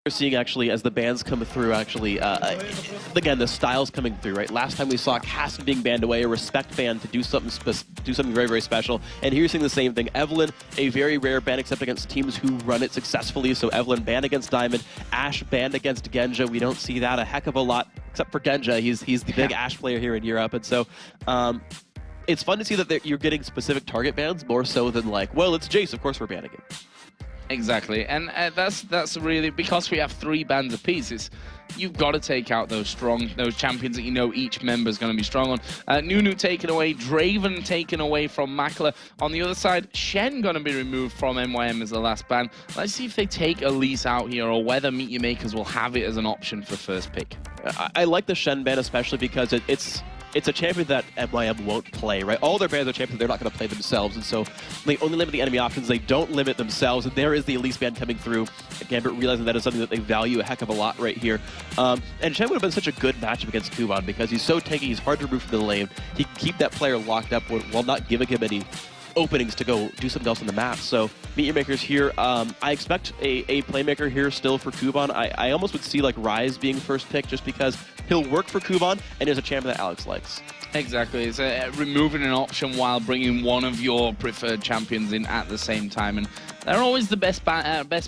We're seeing actually as the bans come through actually again the styles coming through, right? Last time we saw Caston being banned away, a respect ban to do something very, very special, and here you're seeing the same thing. Evelynn, a very rare ban except against teams who run it successfully, so Evelynn banned against Diamond, Ashe banned against Genja. We don't see that a heck of a lot except for Genja. He's the big Ashe player here in Europe, and so it's fun to see that you're getting specific target bans more so than like, well, it's Jace, of course we're banning him. Exactly, and that's really because we have 3 bans apiece. You've got to take out those champions that you know each member is going to be strong on. Nunu taken away, Draven taken away from Makler. On the other side, Shen going to be removed from MYM as the last ban. Let's see if they take Elise out here or whether Meet Your Makers will have it as an option for first pick. I like the Shen ban especially because it's a champion that MYM won't play, right? All their bans are champions they're not going to play themselves, and so they only limit the enemy options. They don't limit themselves, and there is the Elise ban coming through. Gambit realizing that is something that they value a heck of a lot right here. And Shen would have been such a good matchup against Kuban because he's so tanky, he's hard to remove from the lane. He can keep that player locked up while not giving him any openings to go do something else on the map. So Meet Your Makers here. I expect a playmaker here still for Kuban. I almost would see like Ryze being first pick just because he'll work for Kuban and is a champion that Alex likes. Exactly. It's removing an option while bringing one of your preferred champions in at the same time, and they're always the best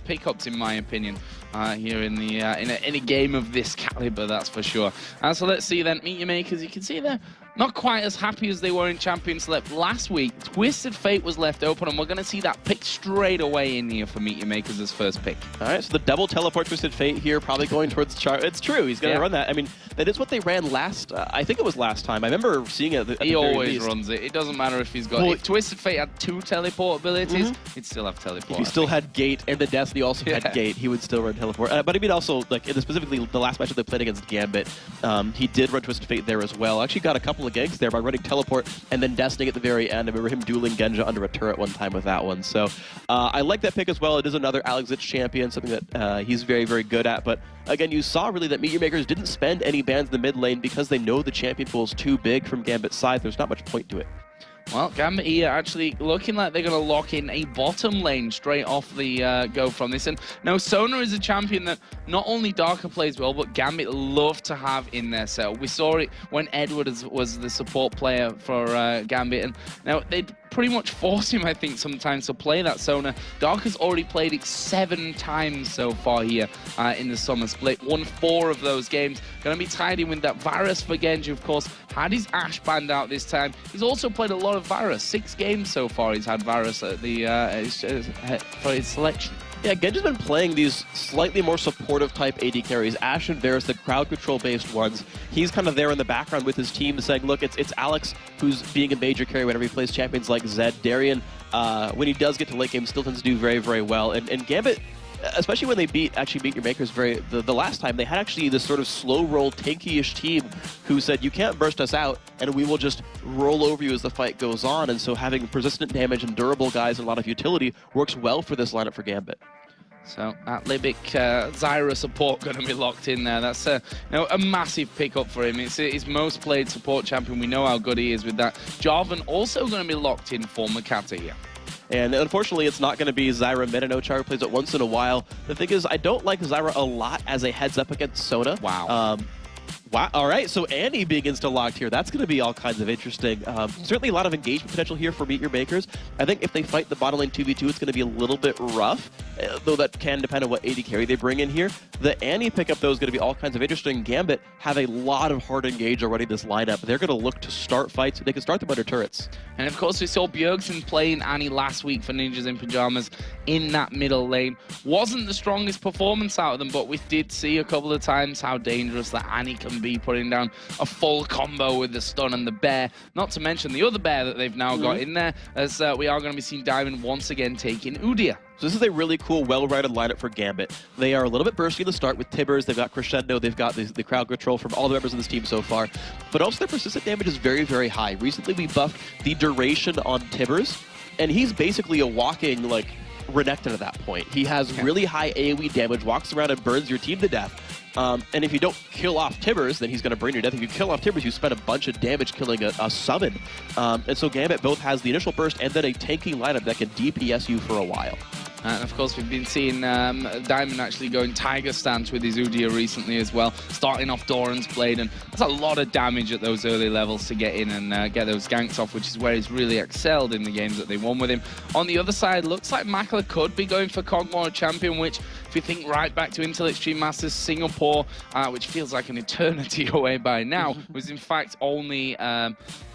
pickups in my opinion here in the in a game of this caliber, that's for sure. So let's see then, Meet Your Makers. You can see they're not quite as happy as they were in Champion Select last week. Twisted Fate was left open, and we're going to see that pick straight away in here for Meet Your Makers as first pick. All right, so the double teleport Twisted Fate here, probably going towards Char. It's true, he's going to run that. I mean, that is what they ran last, I think it was last time. I remember seeing it at the He very always least. runs it. It doesn't matter if he's got... Well, if Twisted Fate had 2 teleport abilities, he'd still have teleport. If he still had Gate and the Destiny also had Gate, he would still run teleport. But I mean also, like, specifically the last matchup they played against Gambit, he did run Twisted Fate there as well. Actually got a couple of ganks there by running teleport and then Destiny at the very end. I remember him dueling Genja under a turret one time with that one. So I like that pick as well. It is another Alex Zitch champion, something that he's very, very good at. But again, you saw really that Meet Your Makers didn't spend any bans in the mid lane because they know the champion pool is too big from Gambit's side. There's not much point to it. Well, Gambit here actually looking like they're going to lock in a bottom lane straight off the go from this. And now Sona is a champion that not only Darker plays well, but Gambit love to have in their set. We saw it when Edward was the support player for Gambit. And now they pretty much force him, I think, sometimes to play that Sona. Darker's already played it 7 times so far here in the summer split. Won 4 of those games. Going to be tied in with that Varus for Genji, of course. Had his Ashe banned out this time. He's also played a lot of Varus. 6 games so far he's had Varus at the for his selection. Yeah, Genji's been playing these slightly more supportive type AD carries. Ashe and Varus, the crowd control based ones. He's kind of there in the background with his team saying, look, it's Alex who's being a major carry whenever he plays champions like Zed. Darian, when he does get to late game, still tends to do very, very well. And Gambit, especially when they Meet Your Makers the last time, they had actually this sort of slow roll tanky-ish team who said, you can't burst us out and we will just roll over you as the fight goes on. And so having persistent damage and durable guys and a lot of utility works well for this lineup for Gambit. So that Libic Zyra support going to be locked in there. That's a massive pickup for him. It's his most played support champion. We know how good he is with that. Jarvan also going to be locked in for Makata here. And unfortunately, it's not going to be Zyra mid. I know Char plays it once in a while. The thing is, I don't like Zyra a lot as a heads up against Sona. Wow. Wow. All right, so Annie being insta-locked here. That's going to be all kinds of interesting. Certainly a lot of engagement potential here for Meet Your Makers. I think if they fight the bottom lane 2v2, it's going to be a little bit rough, though that can depend on what AD carry they bring in here. The Annie pickup, though, is going to be all kinds of interesting. Gambit have a lot of hard engage already this lineup. They're going to look to start fights. They can start them under turrets. And of course, we saw Bjergsen playing Annie last week for Ninjas in Pyjamas in that middle lane. Wasn't the strongest performance out of them, but we did see a couple of times how dangerous that Annie can be, putting down a full combo with the stun and the bear. Not to mention the other bear that they've now got in there, as we are going to be seeing Diamond once again taking Udyr. So this is a really cool, well-rounded lineup for Gambit. They are a little bit bursty in the start with Tibbers. They've got Crescendo. They've got the crowd control from all the members of this team so far. But also their persistent damage is very, very high. Recently, we buffed the duration on Tibbers, and he's basically a walking, like, Renekton at that point. He has really high AoE damage, walks around and burns your team to death. And if you don't kill off Tibbers, then he's going to burn your death. If you kill off Tibbers, you spend a bunch of damage killing a summon. And so Gambit both has the initial burst and then a tanky lineup that can DPS you for a while. And of course, we've been seeing Diamond actually going Tiger stance with his Udyr recently as well, starting off Doran's Blade, and that's a lot of damage at those early levels to get in and get those ganks off, which is where he's really excelled in the games that they won with him. On the other side, looks like Makler could be going for Kog'Maw champion, which, if you think right back to Intel Extreme Masters Singapore, which feels like an eternity away by now, was in fact only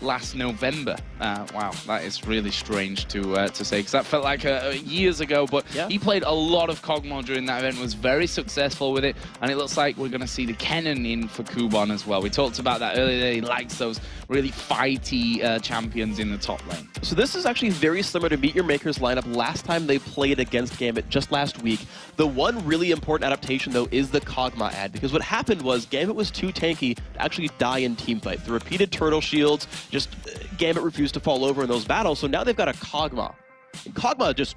last November. Wow, that is really strange to say, because that felt like years ago, but yeah. He played a lot of Kog'Maw during that event, was very successful with it, and it looks like we're going to see the Kennen in for Kuban as well. We talked about that earlier. He likes those really fighty champions in the top lane. So this is actually very similar to Meet Your Maker's lineup last time they played against Gambit just last week. The one really important adaptation, though, is the Kog'Maw ad, because what happened was Gambit was too tanky to actually die in teamfight. The repeated turtle shields, just Gambit refused to fall over in those battles, so now they've got a Kog'Maw. And Kog'Maw just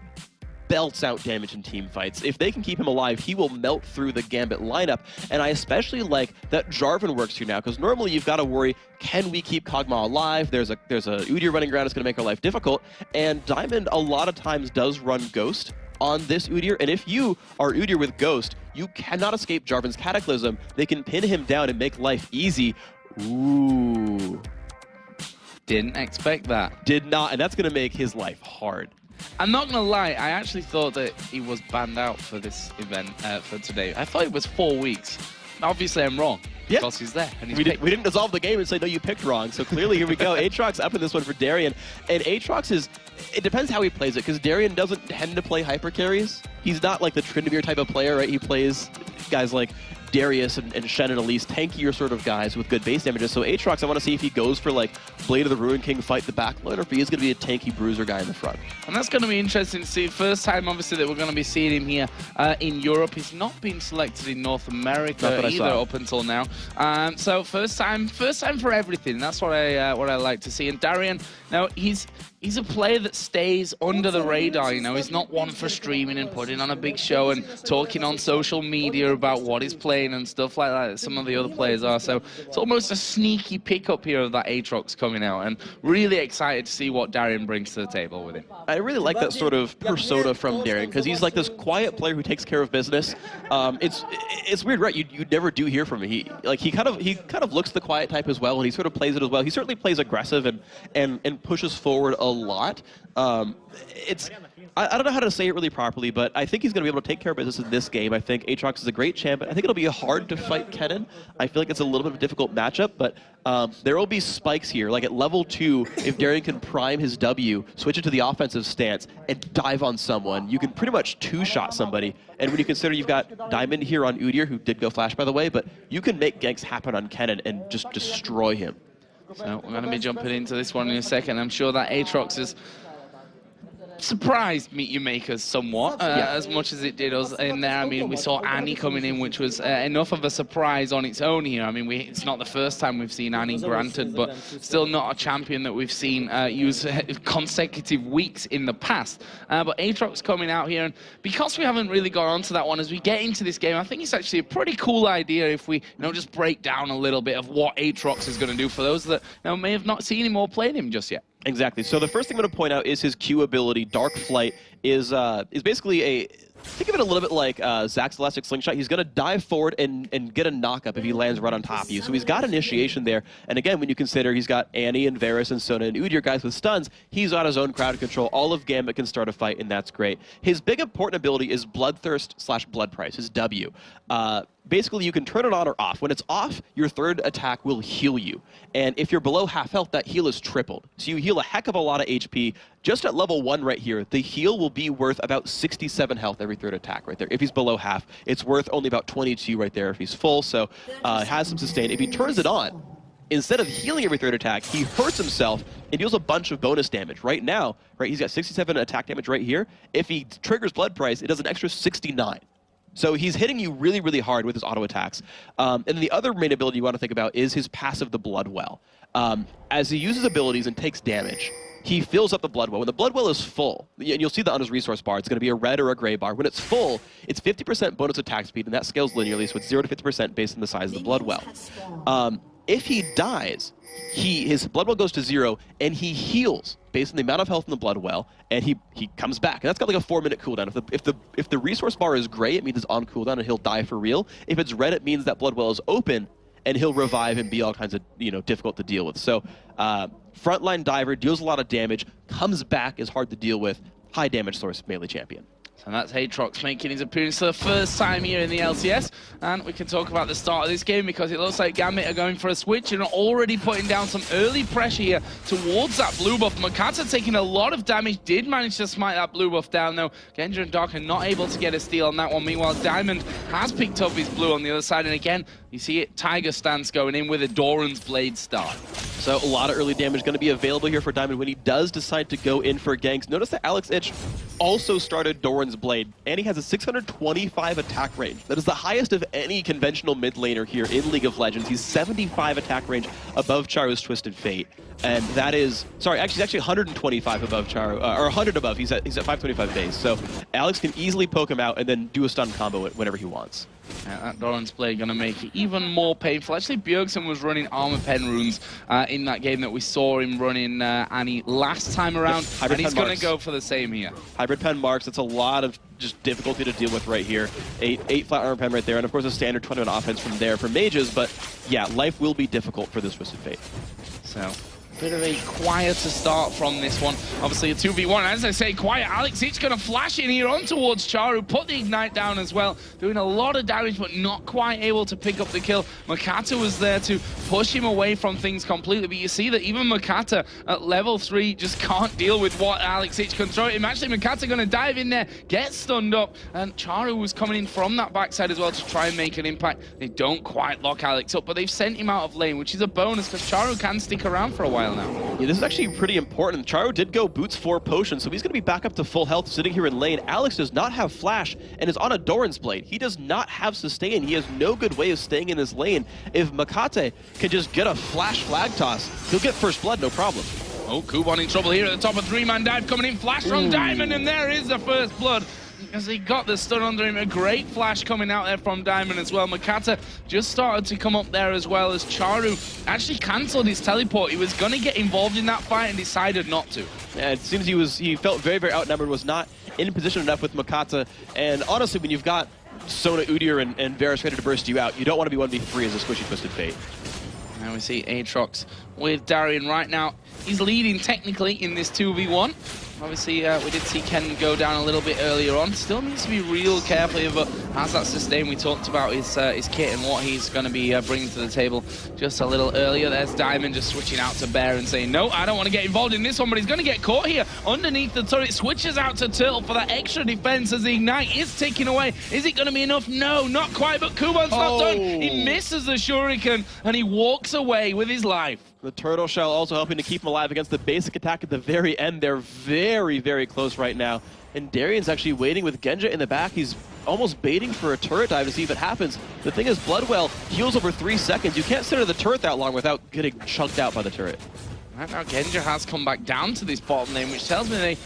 belts out damage in team fights. If they can keep him alive, he will melt through the Gambit lineup, and I especially like that Jarvan works here now, because normally you've got to worry, can we keep Kog'Maw alive? There's a Udyr running around that's going to make our life difficult, and Diamond a lot of times does run Ghost on this Udyr, and if you are Udyr with Ghost, you cannot escape Jarvan's Cataclysm. They can pin him down and make life easy. Ooh. Didn't expect that. Did not, and that's going to make his life hard. I'm not gonna lie, I actually thought that he was banned out for this event for today. I thought it was 4 weeks. Obviously, I'm wrong. Yeah. Because he's there. And he's we didn't dissolve the game and say, no, you picked wrong. So clearly, here we go. Aatrox up in this one for Darien. And Aatrox is, it depends how he plays it, because Darien doesn't tend to play hyper carries. He's not like the Tryndamere type of player, right? He plays guys like Darius and Shen and Elise, tankier sort of guys with good base damages. So Aatrox, I want to see if he goes for like Blade of the Ruin King, fight the backline, or if he is going to be a tanky bruiser guy in the front. And that's going to be interesting to see. First time, obviously, that we're going to be seeing him here in Europe. He's not been selected in North America either up until now. So first time for everything. That's what I like to see. And Darien, now he's a player that stays under the radar. You know, he's not one for streaming and putting on a big show and talking on social media about what he's playing and stuff like that some of the other players are. So it's almost a sneaky pickup here of that Aatrox coming out, and really excited to see what Darien brings to the table with him. I really like that sort of persona from Darien, because he's like this quiet player who takes care of business. It's weird, right? You never do hear from him. He kind of looks the quiet type as well, and he sort of plays it as well. He certainly plays aggressive and pushes forward a lot. I don't know how to say it really properly, but I think he's going to be able to take care of business in this game. I think Aatrox is a great champ. I think it'll be hard to fight Kennen. I feel like it's a little bit of a difficult matchup, but there will be spikes here. Like at level 2, if Darien can prime his W, switch it to the offensive stance, and dive on someone, you can pretty much two-shot somebody. And when you consider you've got Diamond here on Udyr, who did go flash, by the way, but you can make ganks happen on Kennen and just destroy him. So we're going to be jumping into this one in a second. I'm sure that Aatrox is surprised Meet Your Makers somewhat, as much as it did us in there. I mean, we saw Annie coming in, which was enough of a surprise on its own here. I mean, it's not the first time we've seen Annie, granted, but still not a champion that we've seen use consecutive weeks in the past. But Aatrox coming out here, and because we haven't really got onto that one, as we get into this game, I think it's actually a pretty cool idea if we just break down a little bit of what Aatrox is going to do for those that may have not seen him or played him just yet. Exactly. So the first thing I'm going to point out is his Q ability. Dark Flight is basically a... Think of it a little bit like Zach's Elastic Slingshot. He's going to dive forward and get a knock-up if he lands right on top of you. So he's got initiation there. And again, when you consider he's got Annie and Varus and Sona and Udyr guys with stuns, he's got his own crowd control. All of Gambit can start a fight, and that's great. His big important ability is Bloodthirst/Blood Price, his W. Basically, you can turn it on or off. When it's off, your third attack will heal you. And if you're below half health, that heal is tripled. So you heal a heck of a lot of HP. Just at level 1 right here, the heal will be worth about 67 health every third attack right there. If he's below half, it's worth only about 22 right there if he's full. So has some sustain. If he turns it on, instead of healing every third attack, he hurts himself and deals a bunch of bonus damage. Right now, he's got 67 attack damage right here. If he triggers Blood Price, it does an extra 69. So he's hitting you really, really hard with his auto attacks. And the other main ability you want to think about is his passive, the Blood Well. As he uses abilities and takes damage, he fills up the Blood Well. When the Blood Well is full, and you'll see that on his resource bar, it's going to be a red or a gray bar. When it's full, it's 50% bonus attack speed, and that scales linearly, so it's 0 to 50% based on the size of the Blood Well. If he dies, his blood well goes to 0, and he heals based on the amount of health in the blood well, and he comes back. And that's got like a 4-minute cooldown. If the resource bar is gray, it means it's on cooldown and he'll die for real. If it's red, it means that blood well is open and he'll revive and be all kinds of, you know, difficult to deal with. So frontline diver, deals a lot of damage, comes back, is hard to deal with, high damage source melee champion. So that's Aatrox making his appearance for the first time here in the LCS. And we can talk about the start of this game because it looks like Gambit are going for a switch and are already putting down some early pressure here towards that blue buff. Makata taking a lot of damage, did manage to smite that blue buff down though. Genja and Dark are not able to get a steal on that one. Meanwhile, Diamond has picked up his blue on the other side. And again, you see it, Tiger stance going in with a Doran's Blade start. So a lot of early damage going to be available here for Diamond when he does decide to go in for ganks. Notice that Alex Ich also started Doran's Blade, and he has a 625 attack range. That is the highest of any conventional mid laner here in League of Legends. He's 75 attack range above Charu's Twisted Fate. And that is, sorry, actually, he's actually 125 above Charu, or 100 above. He's at 525 base. So Alex can easily poke him out and then do a stun combo whenever he wants. That Doran's Blade going to make it even more painful. Actually, Bjergsen was running Armor Pen runes in that game that we saw him running Annie last time around, and he's going to go for the same here. Hybrid Pen marks, it's a lot of just difficulty to deal with right here. 8 flat Armor Pen right there, and of course a standard 21 offense from there for mages, but yeah, life will be difficult for this Twisted Fate. So, bit of a quieter start from this one. Obviously a 2v1, as I say, quiet. Alex Ich going to flash in here on towards Charu, put the Ignite down as well, doing a lot of damage but not quite able to pick up the kill. Makata was there to push him away from things completely, but you see that even Makata at level 3 just can't deal with what Alex Ich can throw at him. Actually, Makata going to dive in there, get stunned up, and Charu was coming in from that backside as well to try and make an impact. They don't quite lock Alex up, but they've sent him out of lane, which is a bonus because Charu can stick around for a while now. Yeah, this is actually pretty important. Charu did go boots 4 potions, so he's going to be back up to full health sitting here in lane. Alex does not have flash and is on a Doran's Blade. He does not have sustain. He has no good way of staying in this lane. If Makate can just get a flash flag toss, he'll get first blood, no problem. Oh, Kubon in trouble here at the top of 3-man dive coming in. Flash from Diamond, and there is the first blood. As he got the stun under him, a great flash coming out there from Diamond as well. Makata just started to come up there as well as Charu actually cancelled his teleport. He was going to get involved in that fight and decided not to. Yeah, it seems he felt very, very outnumbered, was not in position enough with Makata. And honestly, when you've got Sona, Udyr, and Varus ready to burst you out, you don't want to be 1v3 as a squishy Twisted Fate. Now we see Aatrox with Darian right now. He's leading technically in this 2v1. Obviously, we did see Ken go down a little bit earlier on. Still needs to be real careful here, but has that sustain we talked about his kit and what he's going to be bringing to the table just a little earlier. There's Diamond just switching out to Bear and saying, no, I don't want to get involved in this one, but he's going to get caught here underneath the turret. Switches out to Turtle for that extra defense as the Ignite is taken away. Is it going to be enough? No, not quite, but Kubon's not done. He misses the Shuriken, and he walks away with his life. The Turtle Shell also helping to keep him alive against the basic attack at the very end. They're very, very close right now. And Darian's actually waiting with Genja in the back. He's almost baiting for a turret dive to see if it happens. The thing is, Bloodwell heals over 3 seconds. You can't sit under the turret that long without getting chunked out by the turret. Right now, Genja has come back down to this bottom lane, which tells me they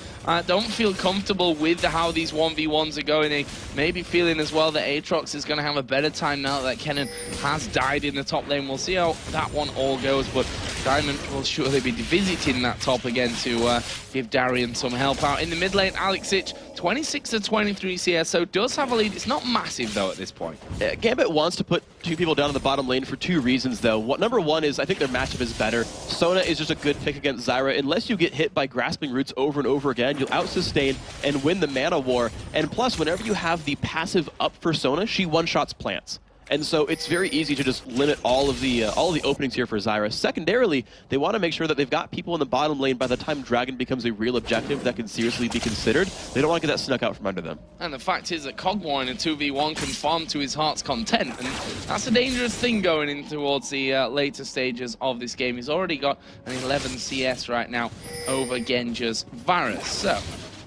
don't feel comfortable with how these 1v1s are going. They may be feeling as well that Aatrox is going to have a better time now that Kennen has died in the top lane. We'll see how that one all goes, but Diamond will surely be visiting that top again to give Darian some help out. In the mid lane, Alex Ich, 26 to 23 CS, so does have a lead. It's not massive, though, at this point. Gambit wants to put 2 people down in the bottom lane for 2 reasons, though. Number 1 is I think their matchup is better. Sona is just a good pick against Zyra. Unless you get hit by grasping roots over and over again, you'll out-sustain and win the mana war. And plus, whenever you have the passive up for Sona, she one-shots plants. And so it's very easy to just limit all of the openings here for Zyra. Secondarily, they want to make sure that they've got people in the bottom lane by the time Dragon becomes a real objective that can seriously be considered. They don't want to get that snuck out from under them. And the fact is that Cogmore in a 2v1 can farm to his heart's content, and that's a dangerous thing going in towards the later stages of this game. He's already got an 11 CS right now over Genja's Varus. So,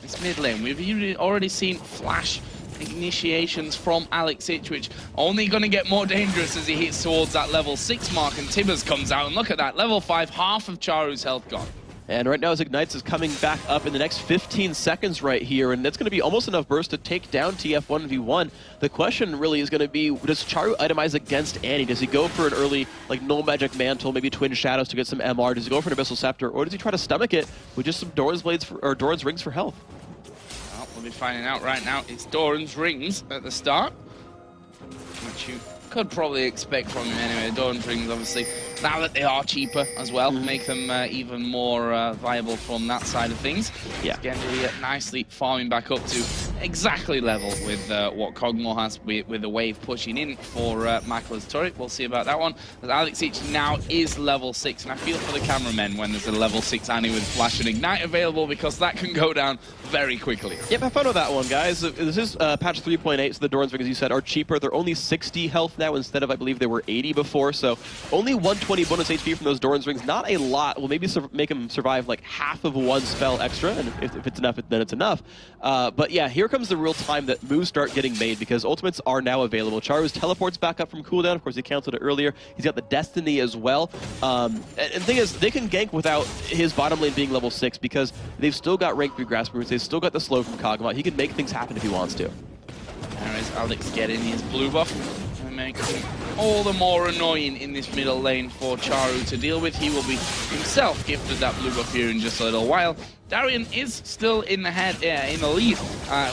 this mid lane, we've already seen Flash initiations from Alex Ich, which only going to get more dangerous as he hits towards that level 6 mark, and Tibbers comes out, and look at that, level 5, half of Charu's health gone. And right now, as Ignites is coming back up in the next 15 seconds right here, and that's going to be almost enough burst to take down TF1v1. The question really is going to be, does Charu itemize against Annie? Does he go for an early, like, Null Magic Mantle, maybe Twin Shadows to get some MR? Does he go for an Abyssal Scepter? Or does he try to stomach it with just some Doran's Blades or Doran's Rings for health? Well, we'll be finding out right now. It's Doran's Rings at the start, which you could probably expect from him anyway. Doran's Rings, obviously, now that they are cheaper as well, make them even more viable from that side of things. Yeah. Genji nicely farming back up to exactly level with what Kog'Maw has with the wave pushing in for Makela's turret. We'll see about that one. As Alex Ich now is level 6, and I feel for the cameramen when there's a level 6 Annie with Flash and Ignite available, because that can go down very quickly. Yep, have fun with that one, guys. This is patch 3.8, so the Doran's Rings, as you said, are cheaper. They're only 60 health now instead of, I believe, they were 80 before, so only 120 bonus HP from those Doran's Rings. Not a lot. Will maybe make them survive like half of one spell extra, and if it's enough, then it's enough. But yeah, here comes the real time that moves start getting made, because ultimates are now available. Charu's teleports back up from cooldown. Of course, he canceled it earlier. He's got the Destiny as well. And the thing is, they can gank without his bottom lane being level 6, because they've still got rank 3 Grasp Moves. They've still got the slow from Kog'Maw. He can make things happen if he wants to. There is Alex getting his blue buff, and making him all the more annoying in this middle lane for Charu to deal with. He will be himself gifted that blue buff here in just a little while. Darian is still in the in the lead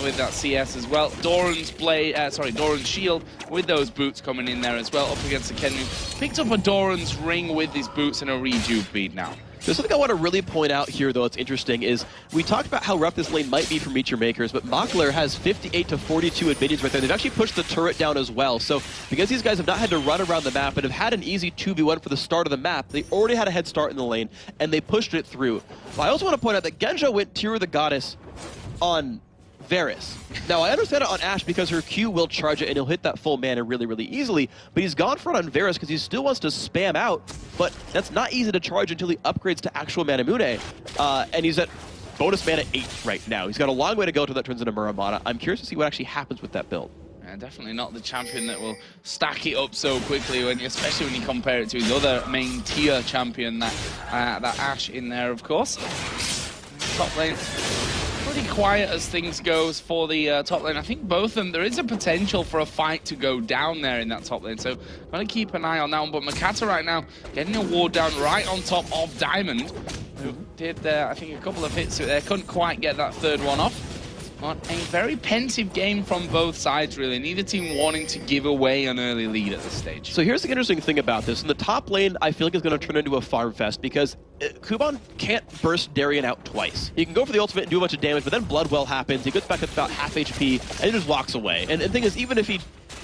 with that CS as well. Doran's shield with those boots coming in there as well, up against the Ken, who picked up a Doran's ring with his boots and a rejuve bead now. There's something I want to really point out here, though, that's interesting, is we talked about how rough this lane might be for Meteor Makers, but Makler has 58 to 42 advantage right there. They've actually pushed the turret down as well. So because these guys have not had to run around the map and have had an easy 2v1 for the start of the map, they already had a head start in the lane, and they pushed it through. But I also want to point out that Genja went Tear of the Goddess on Varus. Now, I understand it on Ashe because her Q will charge it and he'll hit that full mana really, really easily, but he's gone for it on Varus because he still wants to spam out, but that's not easy to charge until he upgrades to actual Manamune, and he's at bonus mana 8 right now. He's got a long way to go until that turns into Muramana. I'm curious to see what actually happens with that build. Definitely not the champion that will stack it up so quickly, especially when you compare it to his other main tier champion, that Ashe in there, of course. Top lane, pretty quiet as things goes for the top lane. I think both of them, there is a potential for a fight to go down there in that top lane, so got to keep an eye on that one. But Makata right now getting a ward down right on top of Diamond, who did, I think, a couple of hits there, couldn't quite get that third one off. But a very pensive game from both sides, really. Neither team wanting to give away an early lead at this stage. So here's the interesting thing about this. In the top lane, I feel like it's going to turn into a farm fest because Kuban can't burst Darian out twice. He can go for the ultimate and do a bunch of damage, but then Bloodwell happens. He gets back at about half HP, and he just walks away. And the thing is, even if he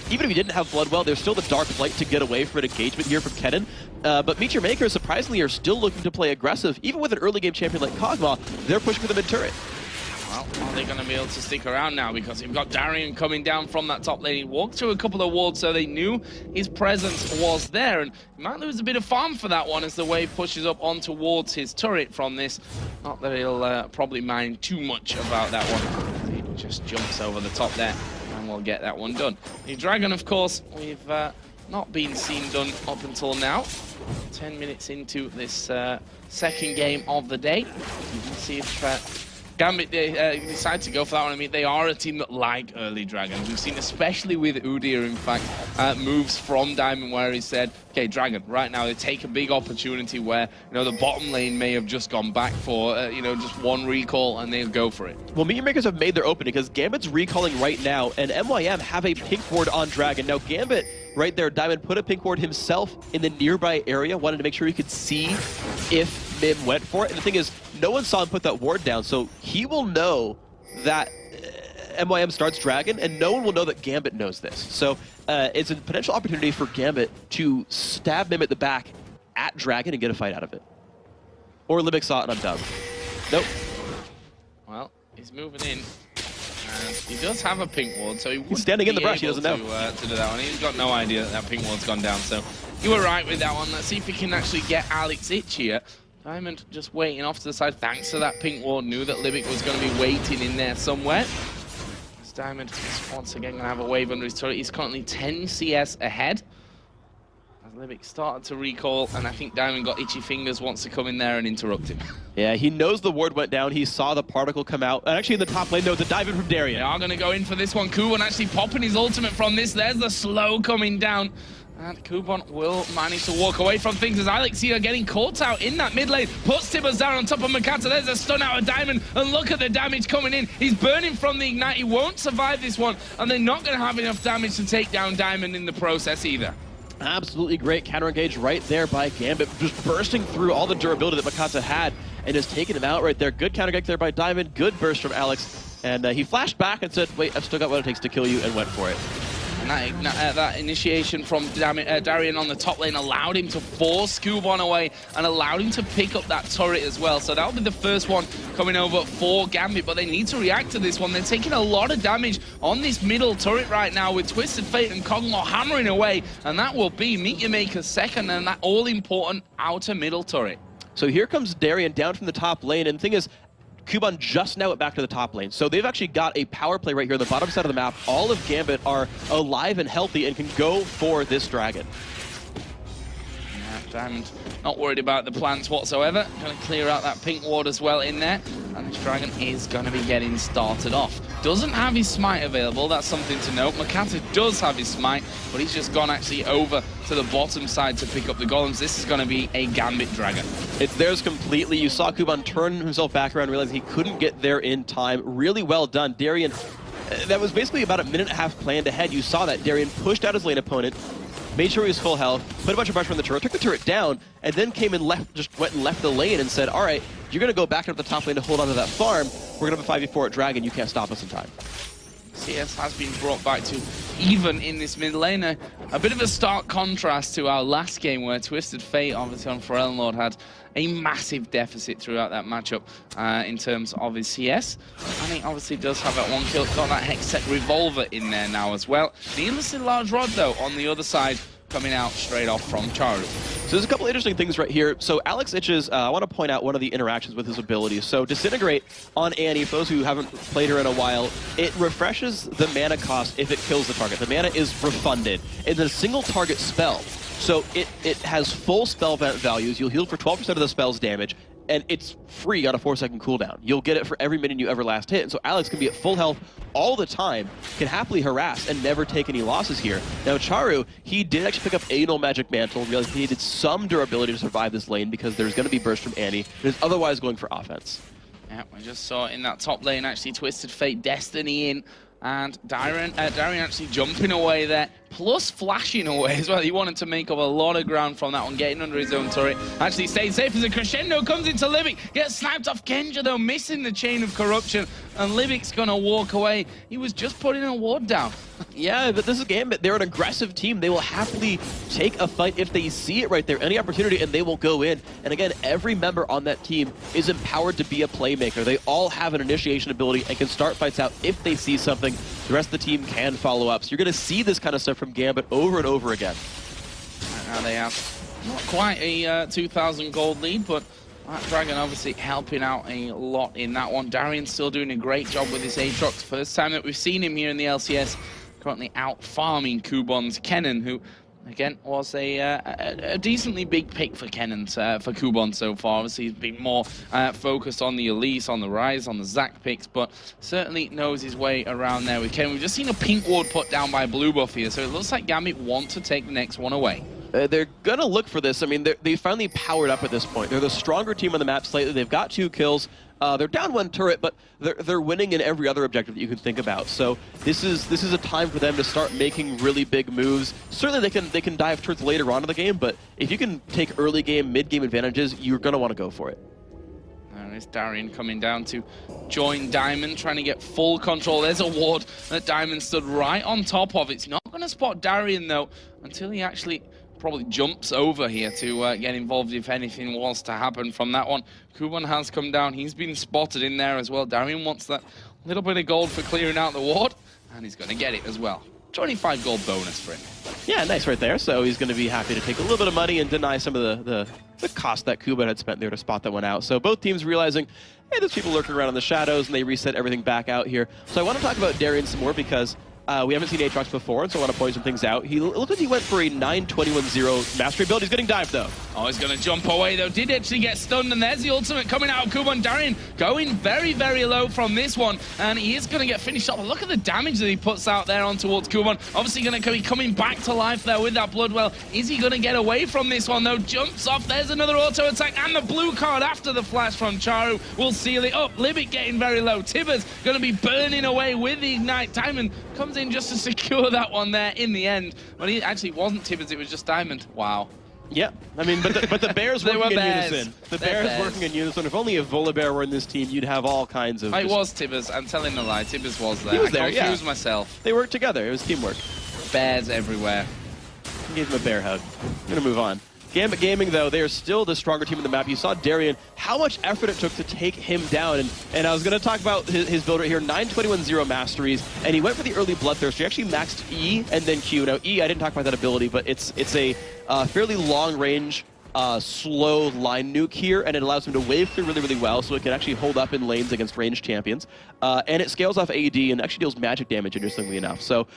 didn't have Bloodwell, there's still the Dark Flight to get away from an engagement here from Kennen. But Meteor Makers, surprisingly, are still looking to play aggressive. Even with an early game champion like Kog'Maw, they're pushing for the mid-turret. Well, are they going to be able to stick around now? Because you've got Darian coming down from that top lane. He walked through a couple of wards, so they knew his presence was there. And he might lose a bit of farm for that one as the wave pushes up on towards his turret from this. Not that he'll probably mind too much about that one. He just jumps over the top there, and we'll get that one done. The Dragon, of course, we've not been seen done up until now. 10 minutes into this second game of the day. You can see if Gambit decide to go for that one. I mean, they are a team that like early dragons. We've seen, especially with Udyr, in fact, moves from Diamond where he said, okay, Dragon, right now they take a big opportunity where, the bottom lane may have just gone back for, just one recall, and they'll go for it. Well, Meteor Makers have made their opening because Gambit's recalling right now, and MYM have a pink ward on Dragon. Now, Gambit, right there, Diamond put a pink ward himself in the nearby area, wanted to make sure he could see if Mim went for it. And the thing is, no one saw him put that ward down, so he will know that MYM starts Dragon, and no one will know that Gambit knows this. So it's a potential opportunity for Gambit to stab Mim at the back at Dragon and get a fight out of it. Or Limbic saw it and I'm done. Nope. Well, he's moving in. And he does have a pink ward, so he's standing in the brush. He doesn't know to do that one. He's got no idea that pink ward's gone down. So you were right with that one. Let's see if he can actually get Alex Ich here. Diamond just waiting off to the side. Thanks to that pink ward, knew that Libic was going to be waiting in there somewhere. As Diamond is once again going to have a wave under his turret. He's currently 10 CS ahead. Libic started to recall, and I think Diamond got itchy fingers, wants to come in there and interrupt him. Yeah, he knows the ward went down. He saw the particle come out. And actually in the top lane, no, it's a dive in from Darien. They are going to go in for this one. Kuban actually popping his ultimate from this. There's the slow coming down. And Kuban will manage to walk away from things as Alex here getting caught out in that mid lane. Puts Tibbers down on top of Makata. There's a stun out of Diamond. And look at the damage coming in. He's burning from the Ignite. He won't survive this one. And they're not going to have enough damage to take down Diamond in the process either. Absolutely great counter engage right there by Gambit, just bursting through all the durability that Makata had and just taking him out right there. Good counter engage there by Diamond, good burst from Alex, and he flashed back and said, wait, I've still got what it takes to kill you, and went for it. And that initiation from Darien on the top lane allowed him to force Kuban away and allowed him to pick up that turret as well. So that'll be the first one coming over for Gambit, but they need to react to this one. They're taking a lot of damage on this middle turret right now with Twisted Fate and Kog'Maw hammering away, and that will be Meet Your Maker's second and that all-important outer middle turret. So here comes Darien down from the top lane, and the thing is, Kuban just now went back to the top lane. So they've actually got a power play right here on the bottom side of the map. All of Gambit are alive and healthy and can go for this dragon. Diamond not worried about the plants whatsoever. Going to clear out that pink ward as well in there. And this dragon is going to be getting started off. Doesn't have his smite available, that's something to note. Makata does have his smite, but he's just gone actually over to the bottom side to pick up the golems. This is going to be a Gambit dragon. It's theirs completely. You saw Kuban turn himself back around, realize he couldn't get there in time. Really well done. Darien, that was basically about a minute and a half planned ahead. You saw that. Darien pushed out his lane opponent, made sure he was full health, put a bunch of pressure on the turret, took the turret down, and then came and just went and left the lane and said, all right, you're going to go back up the top lane to hold on to that farm. We're going to have a 5v4 at Dragon. You can't stop us in time. CS has been brought back to even in this mid lane. A bit of a stark contrast to our last game where Twisted Fate, obviously on Forellenlord, Lord, had a massive deficit throughout that matchup in terms of his CS. And he obviously does have that one kill, got that Hextech Revolver in there now as well. Needlessly large rod though on the other side, coming out straight off from Charu. So there's a couple interesting things right here. So Alex Itches, I want to point out one of the interactions with his abilities. So Disintegrate on Annie, for those who haven't played her in a while, it refreshes the mana cost if it kills the target. The mana is refunded. It's a single target spell. So it has full spell values. You'll heal for 12% of the spell's damage, and it's free on a 4-second cooldown. You'll get it for every minion you ever last hit. And so Alex can be at full health all the time, can happily harass and never take any losses here. Now Charu, he did actually pick up Anal Magic Mantle, realized he needed some durability to survive this lane because there's going to be burst from Annie, and is otherwise going for offense. Yeah, we just saw in that top lane actually Twisted Fate Destiny in, and Darien actually jumping away there, plus flashing away as well. He wanted to make up a lot of ground from that one, getting under his own turret. Actually stayed safe as a crescendo comes into Libic, gets sniped off Kenja though, missing the chain of corruption, and Libic's gonna walk away. He was just putting a ward down. Yeah, but this is Gambit. They're an aggressive team. They will happily take a fight if they see it right there, any opportunity, and they will go in. And again, every member on that team is empowered to be a playmaker. They all have an initiation ability and can start fights out if they see something. The rest of the team can follow up. So you're going to see this kind of stuff from Gambit over and over again. Right now they have not quite a 2,000 gold lead, but that Dragon obviously helping out a lot in that one. Darien's still doing a great job with his Aatrox. First time that we've seen him here in the LCS. Currently out farming Kuban's Kennen, who again was a decently big pick for Kennen's for Kuban so far. Obviously he's been more focused on the Elise, on the Rise, on the Zac picks, but certainly knows his way around there with Kennen. We've just seen a pink ward put down by Blue Buff here, so it looks like Gambit want to take the next one away. They're going to look for this. I mean, they finally powered up at this point. They're the stronger team on the map slightly. They've got 2 kills. They're down 1 turret, but they're winning in every other objective that you can think about. So this is a time for them to start making really big moves. Certainly they can dive turrets later on in the game, but if you can take early game, mid game advantages, you're going to want to go for it. There's Darien coming down to join Diamond, trying to get full control. There's a ward that Diamond stood right on top of. It's not going to spot Darien though until he actually probably jumps over here to get involved if anything was to happen from that one. Kuban has come down. He's been spotted in there as well. Darien wants that little bit of gold for clearing out the ward, and he's going to get it as well. 25 gold bonus for him. Yeah, nice right there. So he's going to be happy to take a little bit of money and deny some of the cost that Kuban had spent there to spot that one out. So both teams realizing, hey, there's people lurking around in the shadows, and they reset everything back out here. So I want to talk about Darien some more because we haven't seen Aatrox before, so I want to point some things out. He looked like he went for a 9-21-0 mastery build. He's getting dived, though. Oh, he's going to jump away, though. Did actually get stunned, and there's the ultimate coming out of Kuban. Darian going very, very low from this one, and he is going to get finished off. Look at the damage that he puts out there on towards Kuban. Obviously going to be coming back to life there with that Bloodwell. Is he going to get away from this one, though? Jumps off. There's another auto attack, and the blue card after the flash from Charu will seal it up. Limit getting very low. Tibbers going to be burning away with the Ignite. Diamond comes in just to secure that one there in the end. But it actually wasn't Tibbers, it was just Diamond. Wow. Yeah, I mean, but the Bears working in unison. The They're Bears working in unison. If only a Volibear were in this team, you'd have all kinds of... It was Tibbers. I'm telling a lie. Tibbers was there. He was there, I confused myself. They worked together. It was teamwork. Bears everywhere. I gave him a bear hug. I'm going to move on. Gambit Gaming, though, they are still the stronger team in the map. You saw Darian, how much effort it took to take him down. And I was going to talk about his build right here, 9-21-0 masteries, and he went for the early Bloodthirst. He actually maxed E and then Q. Now, E, I didn't talk about that ability, but it's a fairly long-range, slow line nuke here, and it allows him to wave through really, really well, so it can actually hold up in lanes against ranged champions. And it scales off AD and actually deals magic damage, interestingly enough. So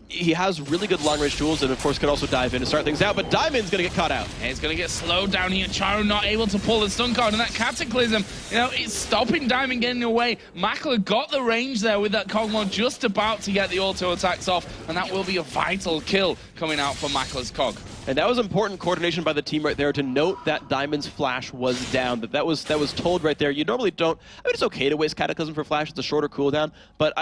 he has really good long-range tools, and of course can also dive in and start things out, but Diamond's going to get caught out. And he's going to get slowed down here. Charu not able to pull the stun card, and that Cataclysm, you know, it's stopping Diamond getting away. Mackler got the range there with that Cogmore, just about to get the auto attacks off, and that will be a vital kill coming out for Mackler's Cog. And that was important coordination by the team right there to note that Diamond's flash was down. That was told right there. You normally don't. I mean, it's okay to waste Cataclysm for flash. It's a shorter cooldown. But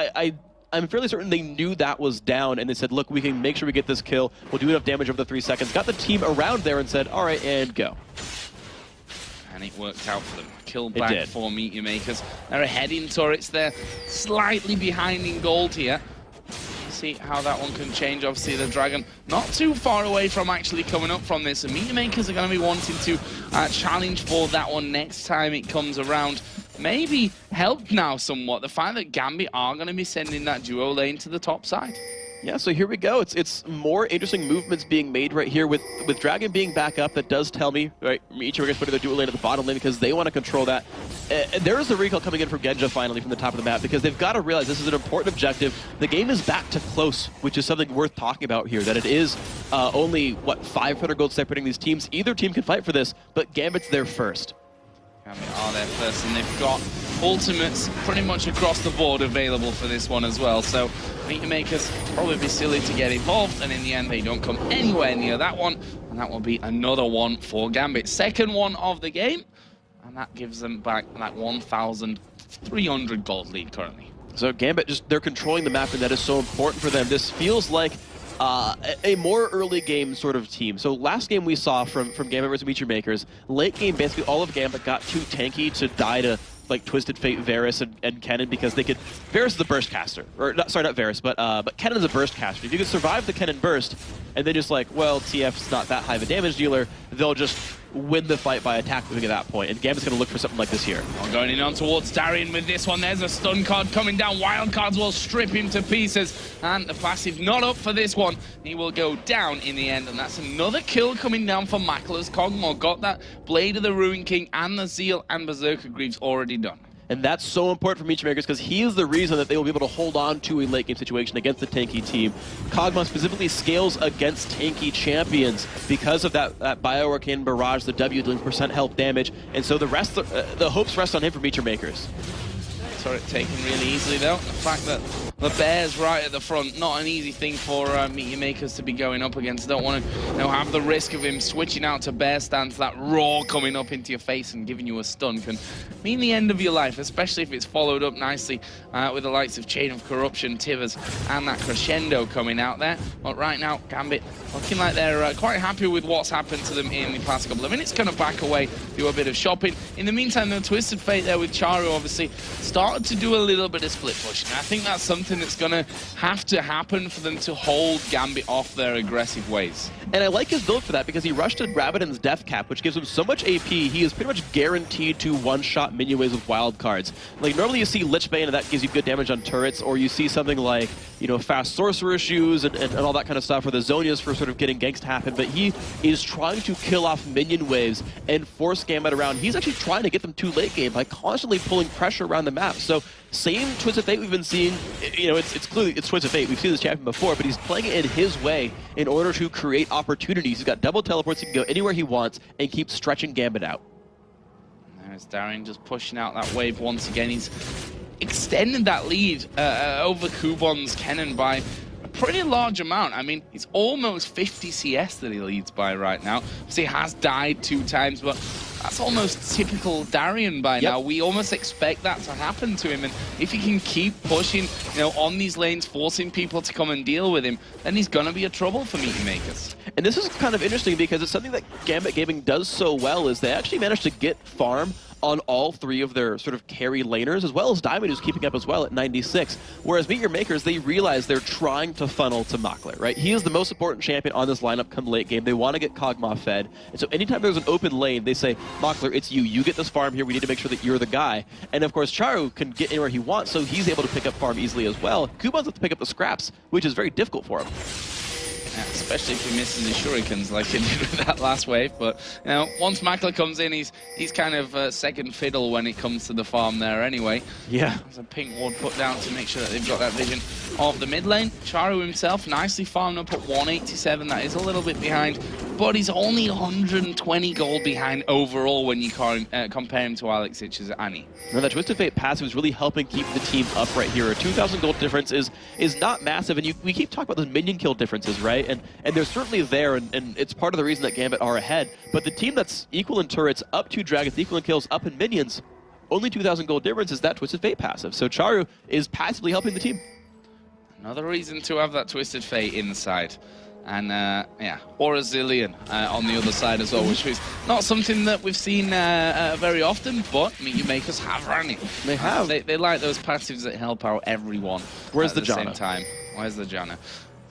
I'm fairly certain they knew that was down, and they said, look, we can make sure we get this kill. We'll do enough damage over the 3 seconds. Got the team around there and said, all right, and go. And it worked out for them. Kill back for Meteor Makers. They're ahead in turrets. They're slightly behind in gold here. See how that one can change. Obviously, the Dragon not too far away from actually coming up from this. And Meteor Makers are going to be wanting to challenge for that one next time it comes around. Maybe help now somewhat. The fact that Gambit are going to be sending that duo lane to the top side. Yeah, so here we go. It's more interesting movements being made right here with Dragon being back up. That does tell me, right, each of us putting their dual lane at the bottom lane because they want to control that. There is the recall coming in from Genja finally from the top of the map because they've got to realize this is an important objective. The game is back to close, which is something worth talking about here, that it is only, what, 500 gold separating these teams. Either team can fight for this, but Gambit's there first. Gambit are there first, and they've got ultimates pretty much across the board available for this one as well. So Meteor Makers probably be silly to get involved, and in the end they don't come anywhere near that one, and that will be another one for Gambit. Second one of the game, and that gives them back that 1,300 gold lead currently. So Gambit, they're controlling the map, and that is so important for them. This feels like a more early game sort of team. So last game we saw from Gambit versus Meteor Makers, late game basically all of Gambit got too tanky to die to like Twisted Fate, Varus, and Kennen because they could. Varus is the burst caster, or not, sorry, not Varus, but Kennen is a burst caster. If you can survive the Kennen burst, and then just like, well, TF's not that high of a damage dealer, they'll just win the fight by attack moving at that point. And Gambit's going to look for something like this here. Well, going in on towards Darian with this one. There's a stun card coming down. Wild cards will strip him to pieces. And the passive not up for this one. He will go down in the end. And that's another kill coming down for Mackler's. Cogmore got that Blade of the Ruin King and the Zeal and Berserker Greaves already done. And that's so important for Meteor Makers because he is the reason that they will be able to hold on to a late game situation against the tanky team. Cogmore specifically scales against tanky champions because of that Bio-Arcane Barrage, the W doing % health damage, and so the hopes rest on him for Meteor Makers. Turret taken really easily though. The fact that the Bears right at the front, not an easy thing for Meteor Makers to be going up against. Don't want to have the risk of him switching out to Bear stance. That roar coming up into your face and giving you a stun can mean the end of your life, especially if it's followed up nicely with the likes of Chain of Corruption, Tivers, and that crescendo coming out there. But right now, Gambit looking like they're quite happy with what's happened to them in the past couple of minutes. Going to back away, do a bit of shopping. In the meantime, though, Twisted Fate there with Charu obviously started to do a little bit of split pushing. I think that's something that's going to have to happen for them to hold Gambit off their aggressive ways. And I like his build for that because he rushed to Rabadon's Death Cap, which gives him so much AP, he is pretty much guaranteed to one-shot minion waves with wild cards. Like, normally you see Lich Bane and that gives you good damage on turrets, or you see something like, you know, fast Sorcerer Shoes and all that kind of stuff, or the Zonias for sort of getting ganks to happen, but he is trying to kill off minion waves and force Gambit around. He's actually trying to get them too late game by constantly pulling pressure around the map. So same Twisted Fate we've been seeing. You know, it's clearly it's Twisted Fate. We've seen this champion before, but he's playing it in his way in order to create opportunities. He's got double teleports. He can go anywhere he wants and keep stretching Gambit out. There's Darian just pushing out that wave once again. He's extended that lead over Kubon's Kennen by a pretty large amount. I mean, it's almost 50 CS that he leads by right now. Obviously, he has died 2 times, but that's almost typical Darian by now. We almost expect that to happen to him, and if he can keep pushing, you know, on these lanes, forcing people to come and deal with him, then he's gonna be a trouble for Meat Makers. And this is kind of interesting because it's something that Gambit Gaming does so well is they actually managed to get farm on all 3 of their sort of carry laners, as well as Diamond, who's keeping up as well at 96. Whereas Meet Your Makers, they realize they're trying to funnel to Makler, right? He is the most important champion on this lineup come late game. They want to get Kog'Maw fed. And so anytime there's an open lane, they say, Makler, it's you. You get this farm here. We need to make sure that you're the guy. And of course, Charu can get anywhere he wants, so he's able to pick up farm easily as well. Kuban's able to pick up the scraps, which is very difficult for him. Yeah, especially if he misses his shurikens like he did with that last wave. But you know, once Makler comes in, he's kind of second fiddle when it comes to the farm there anyway. Yeah. There's a pink ward put down to make sure that they've got that vision of the mid lane. Charu himself nicely farmed up at 187. That is a little bit behind, but he's only 120 gold behind overall when you compare him to Alex Itch's Annie. Now that Twisted Fate passive is really helping keep the team up right here. A 2,000 gold difference is not massive, and we keep talking about those minion kill differences, right? And they're certainly there, and it's part of the reason that Gambit are ahead. But the team that's equal in turrets, up 2 dragons, equal in kills, up in minions, only 2,000 gold difference is that Twisted Fate passive. So Charu is passively helping the team. Another reason to have that Twisted Fate inside. And, yeah, or a Zillion on the other side as well, which is not something that we've seen very often, but Meet Your Makers have run it. They have. They like those passives that help out everyone. Where's the Janna? Same time. Where's the Janna?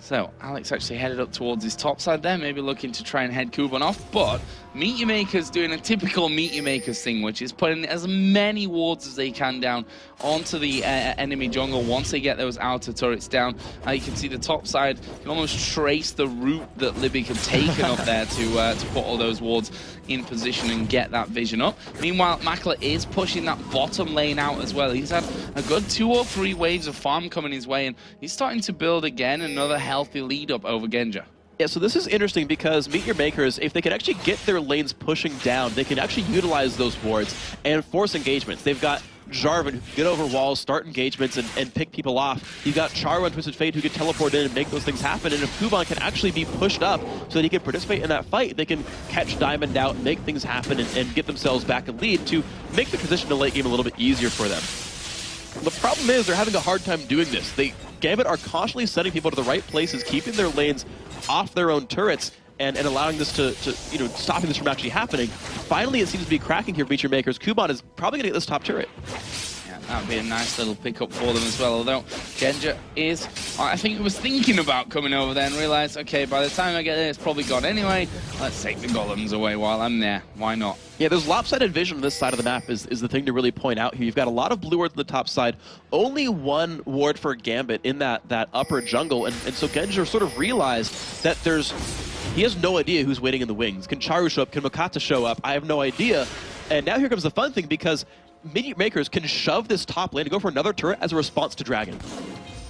So, Alex actually headed up towards his top side there, maybe looking to try and head Kuban off, but Meet Your Makers doing a typical Meet Your Makers thing, which is putting as many wards as they can down onto the enemy jungle once they get those outer turrets down. You can see the top side, you can almost trace the route that Libic had taken up there to put all those wards in position and get that vision up. Meanwhile, Makler is pushing that bottom lane out as well. He's had a good 2 or 3 waves of farm coming his way, and he's starting to build again another healthy lead up over Genja. Yeah, so this is interesting because Meet Your Makers, if they can actually get their lanes pushing down, they can actually utilize those wards and force engagements. They've got Jarvan who can get over walls, start engagements, and pick people off. You've got Charu and Twisted Fate who can teleport in and make those things happen. And if Kuban can actually be pushed up so that he can participate in that fight, they can catch Diamond out, make things happen, and get themselves back in lead to make the transition to late game a little bit easier for them. The problem is they're having a hard time doing this. Gambit are constantly sending people to the right places, keeping their lanes off their own turrets, and allowing this to you know, stopping this from actually happening. Finally, it seems to be cracking here for Meet Your Makers. Kuban is probably going to get this top turret. Yeah, that would be a nice little pickup for them as well, although Genja is, I think he was thinking about coming over there and realized, okay, by the time I get there, it's probably gone anyway. Let's take the golems away while I'm there. Why not? Yeah, there's lopsided vision on this side of the map is the thing to really point out here. You've got a lot of blue wards on the top side, only 1 ward for Gambit in that upper jungle, and so Genja sort of realized that he has no idea who's waiting in the wings. Can Charu show up? Can Makata show up? I have no idea. And now here comes the fun thing, because Meet Your Makers can shove this top lane and go for another turret as a response to Dragon.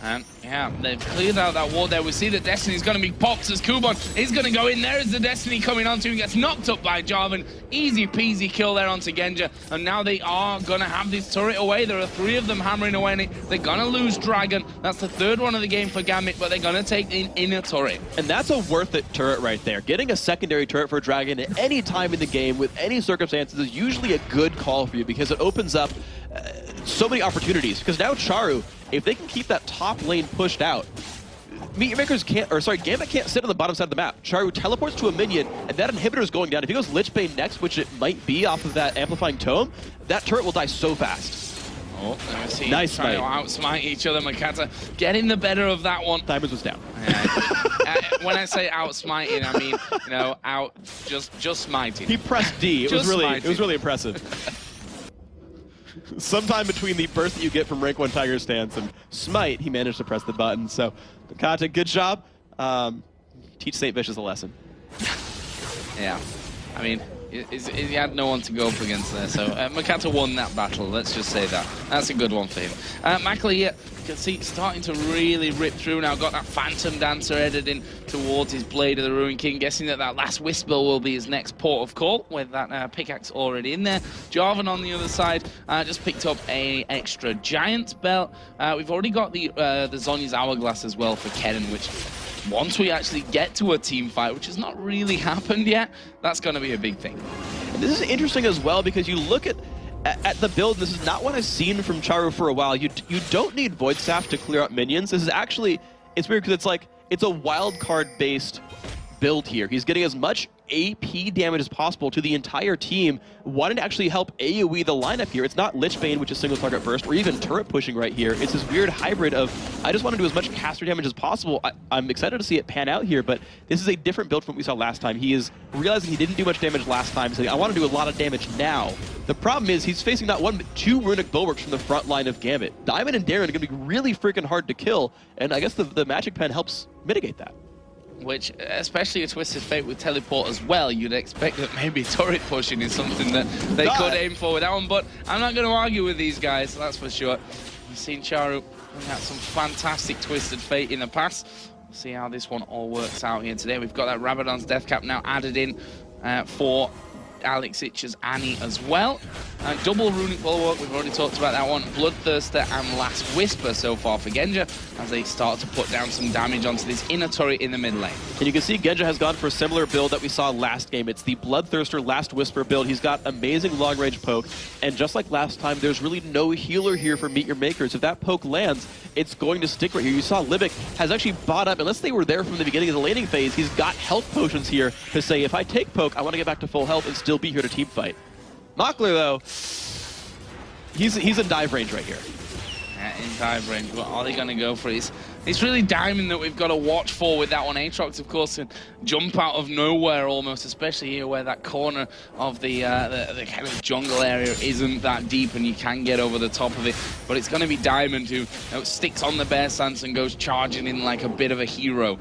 And yeah, they've cleared out that wall there. We see that Destiny's going to be popped as Kuban is going to go in. There is the Destiny coming onto him, gets knocked up by Jarvan. Easy peasy kill there onto Genja. And now they are going to have this turret away. There are 3 of them hammering away on it. They're going to lose Dragon. That's the 3rd one of the game for Gambit, but they're going to take the inner turret. And that's a worth it turret right there. Getting a secondary turret for Dragon at any time in the game with any circumstances is usually a good call for you, because it opens up so many opportunities. Because now Charu, if they can keep that top lane pushed out, Meet Your Makers can't, or sorry, Gambit can't sit on the bottom side of the map. Charu teleports to a minion, and that inhibitor is going down. If he goes Lich Bane next, which it might be off of that amplifying tome, that turret will die so fast. Oh, I see. Nice trying to outsmite each other. Makata getting the better of that one. Diamonds was down. When I say outsmiting, I mean, you know, just smiting. He pressed D. It was really impressive. Sometime between the burst that you get from rank 1 Tiger Stance and Smite, he managed to press the button. So, Makata, good job. Teach St. Vicious a lesson. Yeah. I mean, He had no one to go up against there, so Makata won that battle, let's just say that. That's a good one for him. Mackley, you can see starting to really rip through now, got that Phantom Dancer headed in towards his Blade of the Ruin King, guessing that that last Whisper will be his next port of call, with that pickaxe already in there. Jarvan on the other side just picked up a extra Giant belt. We've already got the Zhonya's Hourglass as well for Kennen, which once we actually get to a team fight, which has not really happened yet, that's going to be a big thing. And this is interesting as well because you look at the build, this is not what I've seen from Charu for a while. You don't need Void Staff to clear out minions. This is actually, it's weird because it's a wild card based build here. He's getting as much AP damage as possible to the entire team, wanting to actually help AoE the lineup here. It's not Lich Bane, which is single target burst, or even turret pushing right here. It's this weird hybrid of, I just want to do as much caster damage as possible. I'm excited to see it pan out here, but this is a different build from what we saw last time. He is realizing he didn't do much damage last time, so I want to do a lot of damage now. The problem is he's facing not one, but two Runic Bulwarks from the front line of Gambit. Diamond and Darren are going to be really freaking hard to kill, and I guess the Magic Pen helps mitigate that. Which, especially a Twisted Fate with teleport as well, you'd expect that maybe turret pushing is something that they could aim for with that one, but I'm not going to argue with these guys, that's for sure. We've seen Charu bring out some fantastic Twisted Fate in the past. We'll see how this one all works out here today. We've got that Rabadon's Death Cap now added in for Alex Itch's Annie as well. Double Runic Bulwark, we've already talked about that one. Bloodthirster and Last Whisper so far for Genja as they start to put down some damage onto this inner turret in the mid lane. And you can see Genja has gone for a similar build that we saw last game. It's the Bloodthirster Last Whisper build. He's got amazing long range poke, and just like last time, there's really no healer here for Meet Your Makers. If that poke lands, it's going to stick right here. You saw Libic has actually bought up, unless they were there from the beginning of the laning phase, he's got health potions here to say, if I take poke, I want to get back to full health and still be here to team fight. Mockler, though, he's in dive range right here. Yeah, in dive range. What are they going to go for? It's really Diamond that we've got to watch for with that one. Aatrox, of course, can jump out of nowhere almost, especially here where that corner of the kind of jungle area isn't that deep and you can get over the top of it. But it's going to be Diamond who sticks on the bear stance and goes charging in like a bit of a hero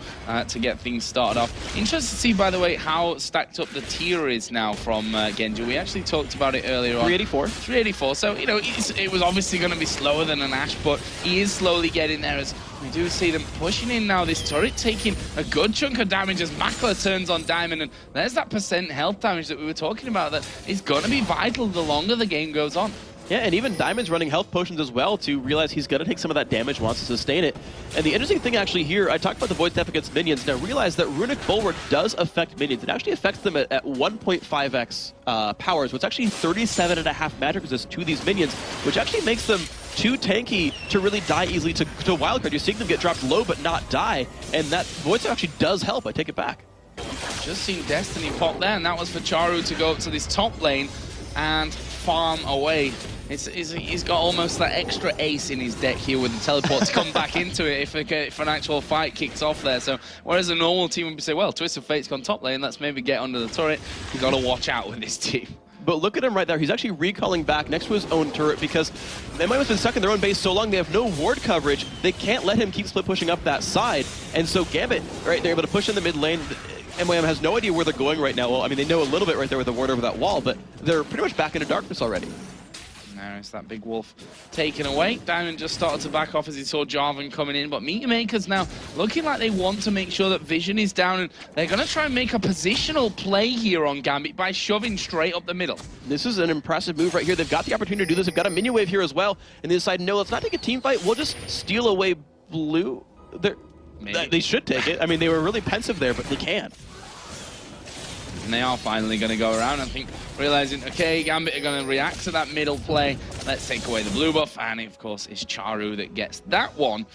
to get things started off. Interesting to see, by the way, how stacked up the tier is now from Genja. We actually talked about it earlier on. 384. 384. So, you know, it was obviously going to be slower than an Ashe, but he is slowly getting there as we do see them pushing in now. This turret taking a good chunk of damage as Makler turns on Diamond, and there's that % health damage that we were talking about that is going to be vital the longer the game goes on. Yeah, and even Diamond's running health potions as well to realize he's going to take some of that damage, wants to sustain it. And the interesting thing actually here, I talked about the Void Staff against minions. Now realize that Runic Bulwark does affect minions. It actually affects them at 1.5x powers, which is actually 37.5 magic resist to these minions, which actually makes them too tanky to really die easily to wildcard. You're seeing them get dropped low but not die, and that Void Staff actually does help. I take it back. Just seen Destiny pop there, and that was for Charu to go up to this top lane and farm away. He's got almost that extra ace in his deck here with the teleport to come back into it if an actual fight kicks off there. So whereas a normal team would say, well, Twisted Fate's gone top lane, let's maybe get under the turret, you've got to watch out with this team. But look at him right there. He's actually recalling back next to his own turret because they might have been stuck in their own base so long they have no ward coverage. They can't let him keep split pushing up that side. And so Gambit, right, they're able to push in the mid lane. MYM has no idea where they're going right now. Well, I mean, they know a little bit right there with the ward over that wall, but they're pretty much back into darkness already. There's that big wolf taken away. Diamond just started to back off as he saw Jarvan coming in, but Meet Your Makers now looking like they want to make sure that Vision is down, and they're going to try and make a positional play here on Gambit by shoving straight up the middle. This is an impressive move right here. They've got the opportunity to do this. They've got a minion wave here as well, and they decide, no, let's not take a team fight. We'll just steal away blue. They should take it. I mean, they were really pensive there, but they can't. And they are finally going to go around, I think, realizing, okay, Gambit are going to react to that middle play. Let's take away the blue buff, and of course, it's Charu that gets that one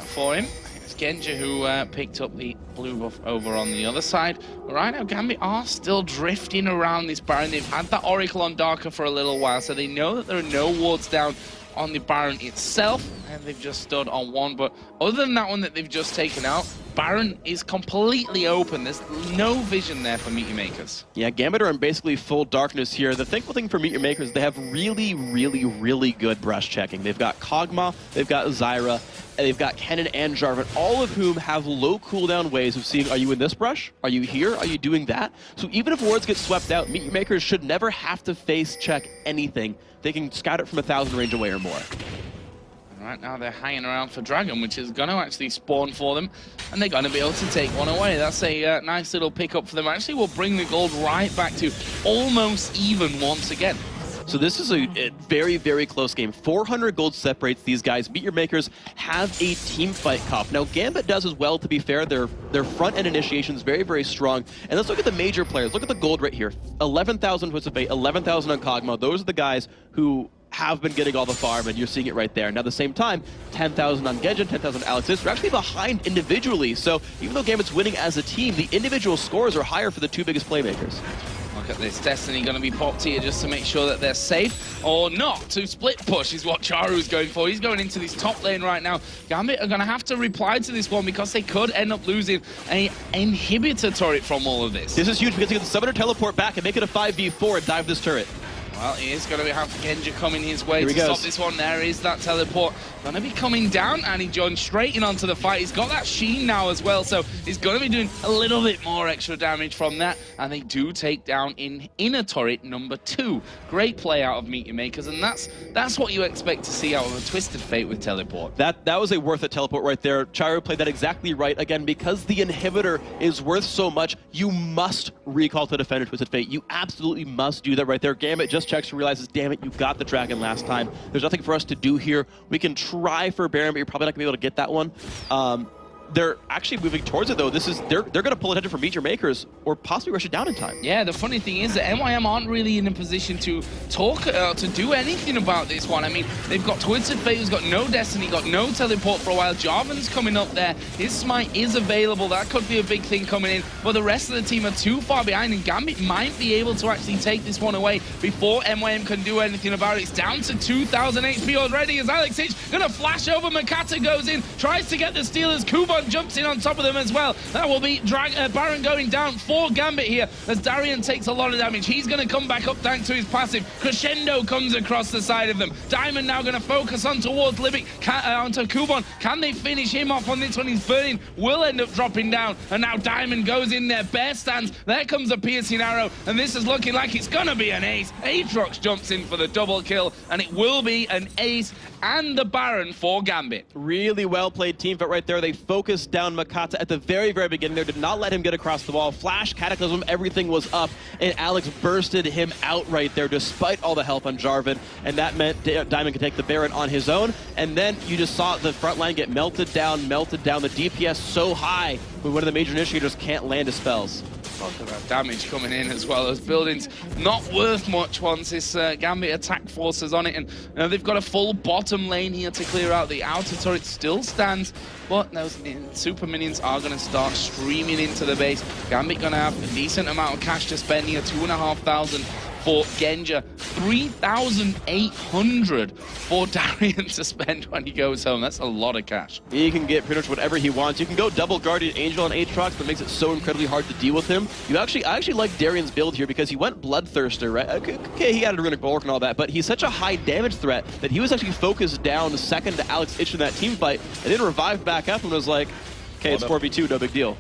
for him. It's Genja who picked up the blue buff over on the other side. But right now, Gambit are still drifting around this Baron. They've had that Oracle on Darker for a little while, so they know that there are no wards down on the Baron itself, and they've just stood on one. But other than that one that they've just taken out, Baron is completely open. There's no vision there for Meteor Makers. Yeah, Gambit are in basically full darkness here. The thankful thing for Meteor Makers, they have really good brush checking. They've got Kog'Maw, they've got Zyra, and they've got Kennen and Jarvan, all of whom have low cooldown ways of seeing, are you in this brush? Are you here? Are you doing that? So even if wards get swept out, Meteor Makers should never have to face check anything. They can scout it from 1,000 range away or more. Right now they're hanging around for Dragon, which is going to actually spawn for them, and they're going to be able to take one away. That's a nice little pickup for them. Actually, will bring the gold right back to almost even once again. So this is a very close game. 400 gold separates these guys. Meteor Makers have a team fight comp. Now, Gambit does as well, to be fair. Their front-end initiation is very strong. And let's look at the major players. Look at the gold right here. 11,000 Twisted of Fate, 11,000 on Kog'Maw. Those are the guys who have been getting all the farm, and you're seeing it right there. Now, at the same time, 10,000 on Genjin, 10,000 on Alexis. They're actually behind individually. So even though Gambit's winning as a team, the individual scores are higher for the two biggest playmakers. Look at this. Destiny going to be popped here just to make sure that they're safe, or not. To split push is what Charu's going for. He's going into this top lane right now. Gambit are going to have to reply to this one because they could end up losing an inhibitor turret from all of this. This is huge because he can summoner teleport back and make it a 5v4 and dive this turret. Well, he is going to have Genji coming his way to goes. stop this one. There is that teleport. Going to be coming down, and he joins straight in onto the fight. He's got that sheen now as well, so he's going to be doing a little bit more extra damage from that. And they do take down in inner turret number 2. Great play out of Meteor Makers, and that's what you expect to see out of a Twisted Fate with teleport. That was a worth it teleport right there. Charu played that exactly right. Again, because the inhibitor is worth so much, you must recall to defend a Twisted Fate. You absolutely must do that right there. Gambit just checks and realizes, damn it, you got the dragon last time. There's nothing for us to do here. We can try for Baron, but you're probably not going to be able to get that one. They're actually moving towards it, though. They're going to pull attention from Meteor Makers or possibly rush it down in time. Yeah, the funny thing is that NYM aren't really in a position to talk, to do anything about this one. I mean, they've got Twisted Fate, who's got no Destiny, got no teleport for a while. Jarvan's coming up there. His smite is available. That could be a big thing coming in. But the rest of the team are too far behind, and Gambit might be able to actually take this one away before NYM can do anything about it. It's down to 2,000 HP already as Alex Hitch going to flash over. Makata goes in, tries to get the steal as Kuban jumps in on top of them as well. That will be Baron going down for Gambit here as Darian takes a lot of damage. He's going to come back up thanks to his passive. Crescendo comes across the side of them. Diamond now going to focus on towards Libic, onto Kuban. Can they finish him off on this one? He's burning, will end up dropping down, and now Diamond goes in there, bare stance. There comes a piercing arrow, and this is looking like it's going to be an ace. Aatrox jumps in for the double kill, and it will be an ace and the Baron for Gambit. Really well played team fight right there. They focused down Makata at the very beginning there, did not let him get across the wall. Flash, Cataclysm, everything was up, and Alex bursted him out right there despite all the help on Jarvan, and that meant Diamond could take the Baron on his own, and then you just saw the front line get melted down, the DPS so high when one of the major initiators can't land his spells. Look at that damage coming in as well. Those buildings not worth much once this Gambit attack force is on it, and they've got a full bottom lane here to clear out. The outer turret still stands, but those super minions are going to start streaming into the base. Gambit going to have a decent amount of cash to spend here, 2,500 for Genja, 3,800 for Darian to spend when he goes home. That's a lot of cash. He can get pretty much whatever he wants. You can go double Guardian Angel on Aatrox, but makes it so incredibly hard to deal with him. I actually like Darian's build here because he went Bloodthirster, right? Okay, he had a runic bulwark and all that, but he's such a high damage threat that he was actually focused down second to Alex Itch in that team fight, and then revived back up and was like, okay, it's 4v2, no big deal.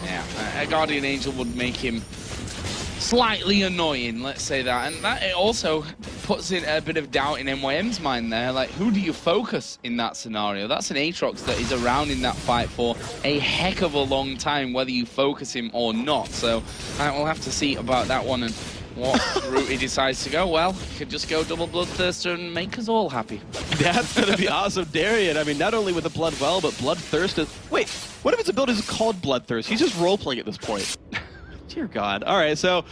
Yeah, a Guardian Angel would make him slightly annoying, let's say that. And that it also puts in a bit of doubt in NYM's mind there. Like, who do you focus in that scenario? That's an Aatrox that is around in that fight for a heck of a long time, whether you focus him or not. So we'll have to see about that one and what route he decides to go. Well, he could just go double Bloodthirster and make us all happy. That's going to be awesome. Darian, I mean, not only with the Blood Well, but Bloodthirst is... Wait, what if its ability is called Bloodthirst? He's just role-playing at this point. Dear God. All right, so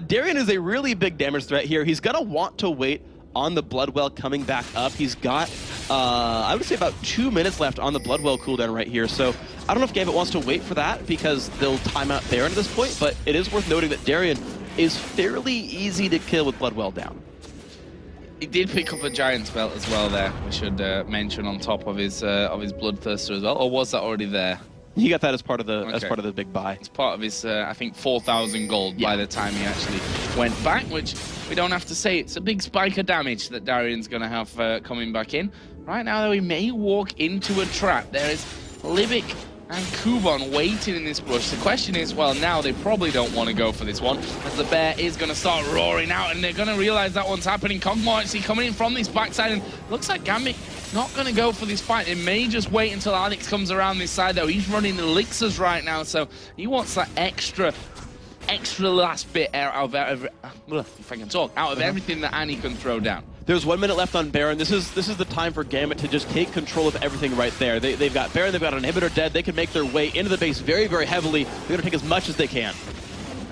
Darian is a really big damage threat here. He's going to want to wait on the Bloodwell coming back up. He's got, I would say, about 2 minutes left on the Bloodwell cooldown right here. So I don't know if Gambit wants to wait for that because they'll time out Baron at this point, but it is worth noting that Darian is fairly easy to kill with Bloodwell down. He did pick up a Giant's Belt as well there, we should mention on top of his Bloodthirster as well. Or was that already there? He got that as part of the big buy. It's part of his, I think, 4,000 gold by the time he actually went back, which we don't have to say. It's a big spike of damage that Darian's going to have coming back in. Right now, though, he may walk into a trap. There is Libic and Kuban waiting in this bush. The question is, well, now they probably don't want to go for this one, as the bear is going to start roaring out, and they're going to realize that one's happening. Kog'Maw actually coming in from this backside, and looks like Gambit not going to go for this fight. It may just wait until Alex comes around this side, though. He's running elixirs right now, so he wants that extra last bit out of if I can talk, out of everything that Annie can throw down. There's 1 minute left on Baron. This is the time for Gambit to just take control of everything right there. They've got Baron, they've got an inhibitor dead. They can make their way into the base very, very heavily. They're going to take as much as they can.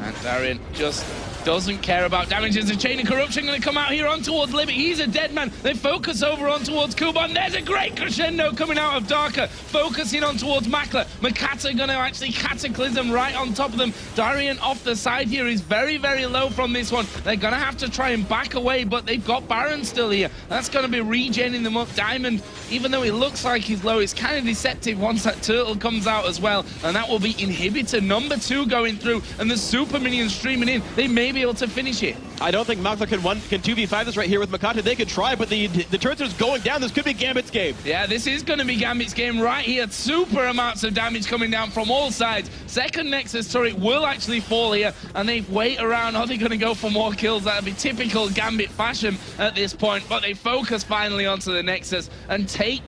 And Darian just doesn't care about damage. There's a chain of corruption going to come out here on towards Libic. He's a dead man. They focus over on towards Kuban. There's a great crescendo coming out of Darker, focusing on towards Makler. Makata going to actually cataclysm right on top of them. Darian off the side here is very, very low from this one. They're going to have to try and back away, but they've got Baron still here. That's going to be regenning them up. Diamond, even though it looks like he's low, it's kind of deceptive once that turtle comes out as well, and that will be inhibitor number 2 going through, and the super minions streaming in. They may be able to finish it. I don't think Makler can 2v5 this right here with Makata. They could try, but the turret is going down. This could be Gambit's game. Yeah, this is going to be Gambit's game right here. Super amounts of damage coming down from all sides. Second Nexus turret will actually fall here, and they wait around. Are they going to go for more kills? That would be typical Gambit fashion at this point, but they focus finally onto the Nexus and take